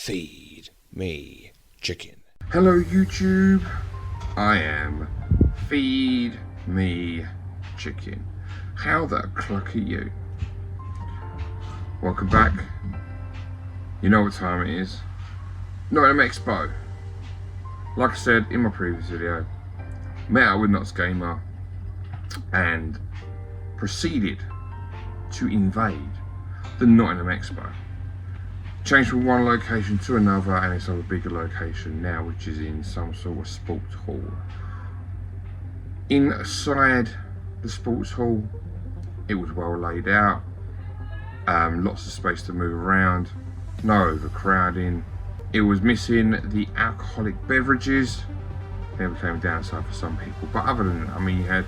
Feed me chicken. Hello YouTube, I am Feed Me Chicken. How the cluck are you? Welcome back. You know what time it is. Nottingham Expo. Like I said in my previous video, met up with Nott's Gamer and proceeded to invade the Nottingham Expo. Changed from one location to another, and it's on a bigger location now, which is in some sort of sports hall. Inside the sports hall, it was well laid out, lots of space to move around, no overcrowding. It was missing the alcoholic beverages. They became a downside for some people, but other than that, I mean,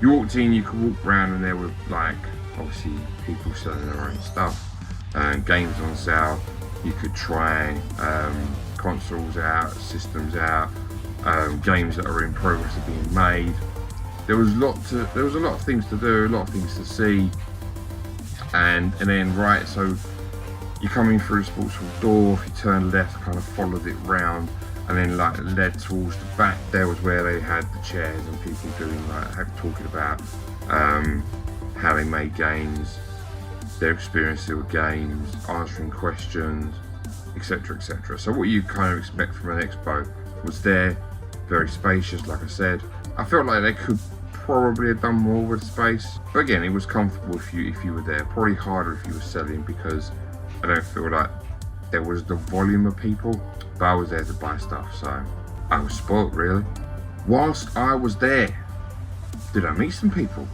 you walked in, you could walk around, and there were like obviously people selling their own stuff, games on sale. You could try consoles out, systems out, games that are in progress of being made. There was a lot of things to do, a lot of things to see, and then right, so you come in through the sports hall door. If you turn left, kind of followed it round, and then like led towards the back. There was where they had the chairs and people doing talking about how they made games, their experiences with games, answering questions, etc, etc. So what you kind of expect from an expo was there, very spacious. Like I said, I felt like they could probably have done more with space, but again, it was comfortable if you were there. Probably harder if you were selling, because I don't feel like there was the volume of people, but I was there to buy stuff, so I was spoilt really. Whilst I was there, did I meet some people?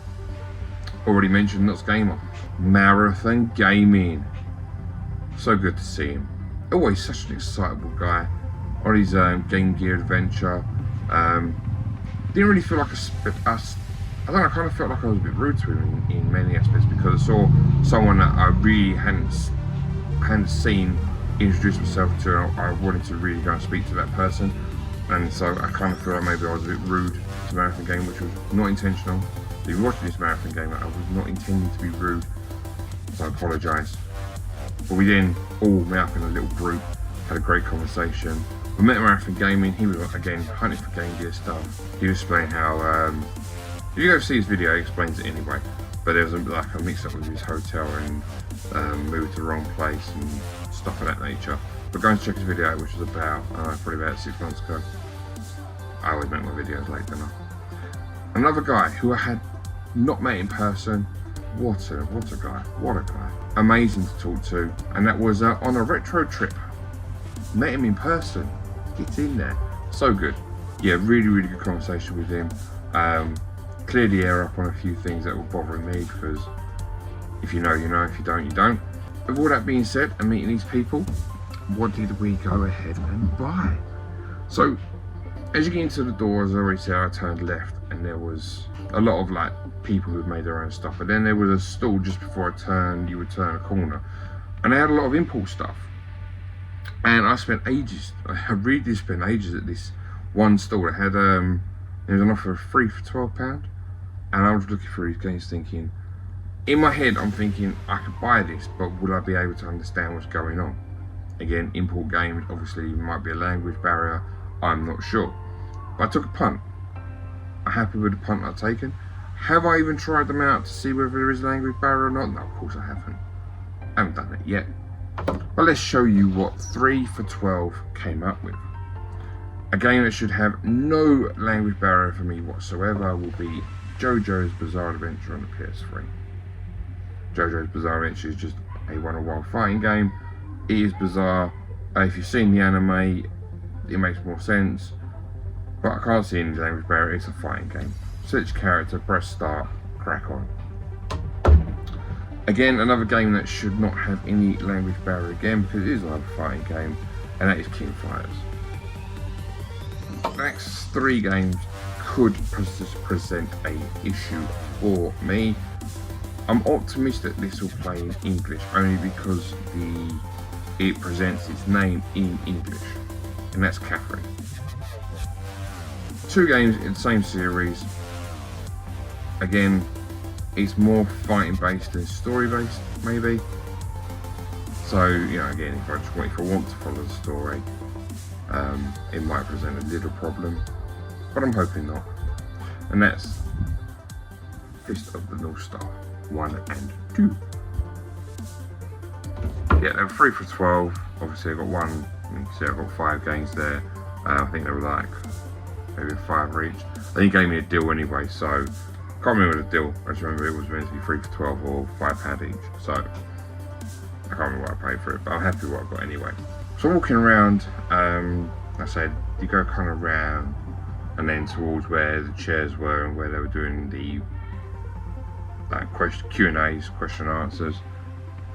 Already mentioned Nott's Gamer. Marathon Gaming. So good to see him. Always such an excitable guy on his Game Gear adventure. Didn't really feel like I don't know, I kind of felt like I was a bit rude to him in many aspects, because I saw someone that I really hadn't seen introduce myself to. I wanted to really go and speak to that person, and so I kind of feel like maybe I was a bit rude to Marathon Game, which was not intentional. If you're watching this Marathon Game, I was not intending to be rude, so I apologise. But we then all met up in a little group, had a great conversation. We met Marathon Gaming. He was again hunting for Game Gear stuff. He was explaining how, if you go see his video, he explains it anyway, but there was like a mix up with his hotel and moved to the wrong place and stuff of that nature. But go and check his video out, which was about, probably about 6 months ago. I always make my videos late, don't I? Another guy who I had not met in person. What a guy, what a guy. Amazing to talk to, and that was on a retro trip. Met him in person, get in there, so good. Yeah, really good conversation with him. Cleared the air up on a few things that were bothering me, because if you know, you know, if you don't, you don't. With all that being said, and meeting these people, what did we go ahead and buy? So, as you get into the door, as I already said, I turned left, and there was a lot of like people who've made their own stuff. But then there was a stall just before you would turn a corner, and they had a lot of import stuff. And I spent ages, I really did spend ages at this one stall that had, there was an offer of 3 for £12. And I was looking through these games thinking, in my head I'm thinking, I could buy this, but would I be able to understand what's going on? Again, import game, obviously might be a language barrier, I'm not sure. But I took a punt. I'm happy with the punt I've taken. Have I even tried them out to see whether there is a language barrier or not? No, of course I haven't. I haven't done it yet. But let's show you what 3 for £12 came up with. A game that should have no language barrier for me whatsoever will be JoJo's Bizarre Adventure on the PS3. JoJo's Bizarre Adventure is just a one-on-one fighting game. It is bizarre. If you've seen the anime, it makes more sense. But I can't see any language barrier. It's a fighting game. Search character, press start, crack on. Again, another game that should not have any language barrier again, because it is another fighting game, and that is King Fighters. The next 3 games could present a issue for me. I'm optimistic this will play in English, only because it presents its name in English, and that's Catherine. 2 games in the same series. Again, it's more fighting based than story based, maybe. So, you know, again, if I want to follow the story, it might present a little problem, but I'm hoping not. And that's Fist of the North Star 1 and 2. Yeah, they were 3 for 12. Obviously, I got one. You can see I got 5 games there. I think they were like maybe 5 each. Then he gave me a deal anyway, so I can't remember the deal. I just remember it was meant to be 3 for 12 or £5 each. So I can't remember what I paid for it, but I'm happy with what I got anyway. So I'm walking around. I said you go kind of round and then towards where the chairs were and where they were doing the Q&As, question and answers.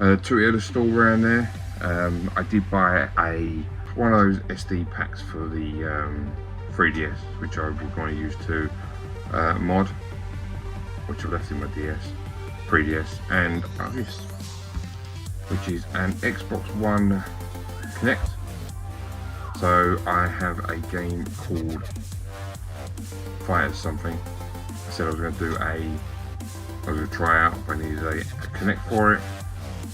Tootie had a stall around there. I did buy one of those SD packs for the 3DS, which I would want to use to mod, which I've left in my DS, 3DS, and this, which is an Xbox One Connect. So I have a game called Fighters something. I said I was going to try out, but I needed a Connect for it.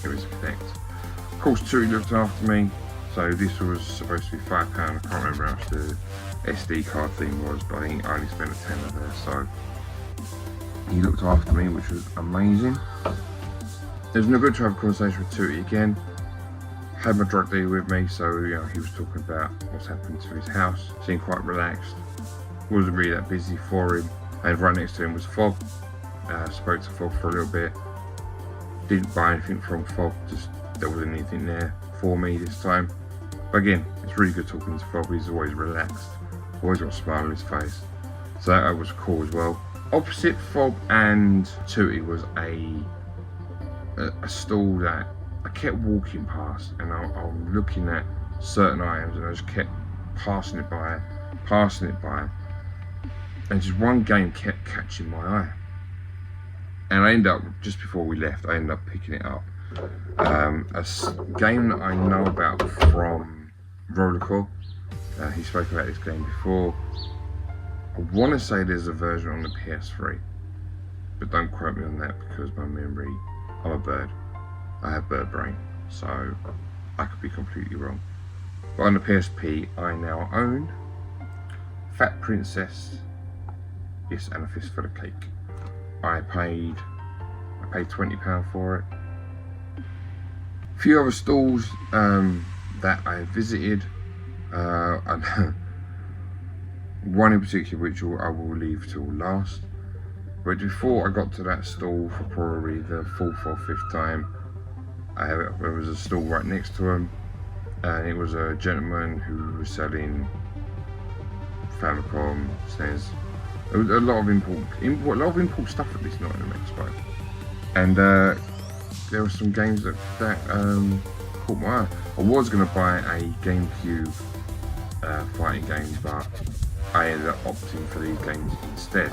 It was a Connect. Of course, Tootie looked after me. So this was supposed to be £5. I can't remember how much the SD card thing was, but I think I only spent a tenner there. So he looked after me, which was amazing. It was no good to have a conversation with Tootie again. Had my drug dealer with me, so you know he was talking about what's happened to his house. Seemed quite relaxed. Wasn't really that busy for him. And right next to him was Fob. Spoke to Fob for a little bit. Didn't buy anything from Fob. Just there wasn't anything there for me this time. But again, it's really good talking to Fob. He's always relaxed. Always got a smile on his face. So that was cool as well. Opposite Fob and Tootie was a stall that I kept walking past, and I'm looking at certain items, and I just kept passing it by, and just one game kept catching my eye. And I ended up, just before we left, I ended up picking it up. A game that I know about from Rollercore. He spoke about this game before. I want to say there's a version on the PS3, but don't quote me on that because my memory, I'm a bird. I have bird brain, so I could be completely wrong. But on the PSP, I now own Fat Princess, yes, and a Fist for the Cake. I paid £20 for it. A few other stalls that I visited, one in particular which I will leave till last. But before I got to that stall for probably the 4th or 5th time, there was a stall right next to him, and it was a gentleman who was selling Famicom, SNES. There was a lot of important stuff at this Nottingham expo, and there were some games that caught my eye. I was going to buy a GameCube fighting game, but I ended up opting for these games instead.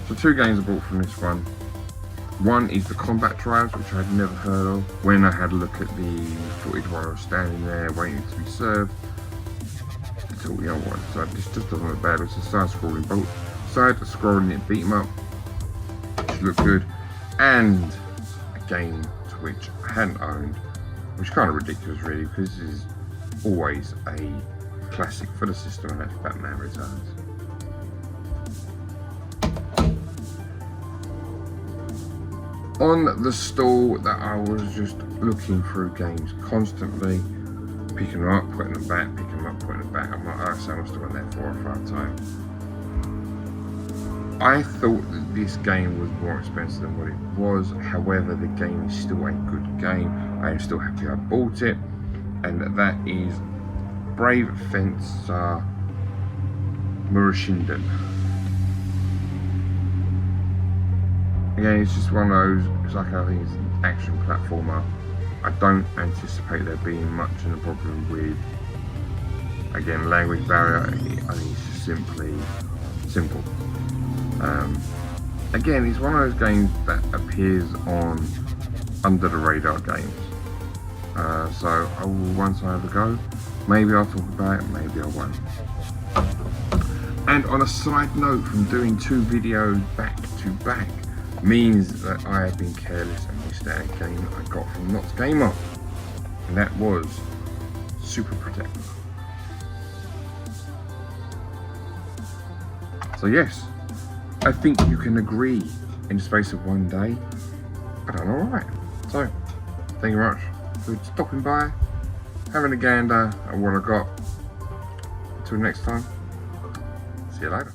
So 2 games I bought from this one. One is the Combat Trials, which I had never heard of. When I had a look at the footage while I was standing there waiting to be served, I thought, you know what, so this just doesn't look bad. It's a side-scrolling beat 'em up, which looked good, and a game to which I hadn't owned, which is kind of ridiculous really, because this is always a classic for the system, and that's Batman Returns. On the stall that I was just looking through games constantly, picking them up, putting them back, picking them up, putting them back. I must have went there 4 or 5 times. I thought that this game was more expensive than what it was. However, the game is still a good game. I am still happy I bought it, and that is Brave Fencer Murashinden. Again, it's just one of those, it's like, I think it's an action platformer. I don't anticipate there being much of a problem with, again, language barrier. I think it's just simply simple. Again, it's one of those games that appears on under the radar games. So I will, once I have a go, maybe I'll talk about it, maybe I won't. And on a side note, from doing 2 videos back to back means that I have been careless and missed out a game I got from Not Gamer. and that was super protective. So yes, I think you can agree in the space of one day, I done alright. So, thank you very much for stopping by, having a gander at what I got. Until next time, see you later.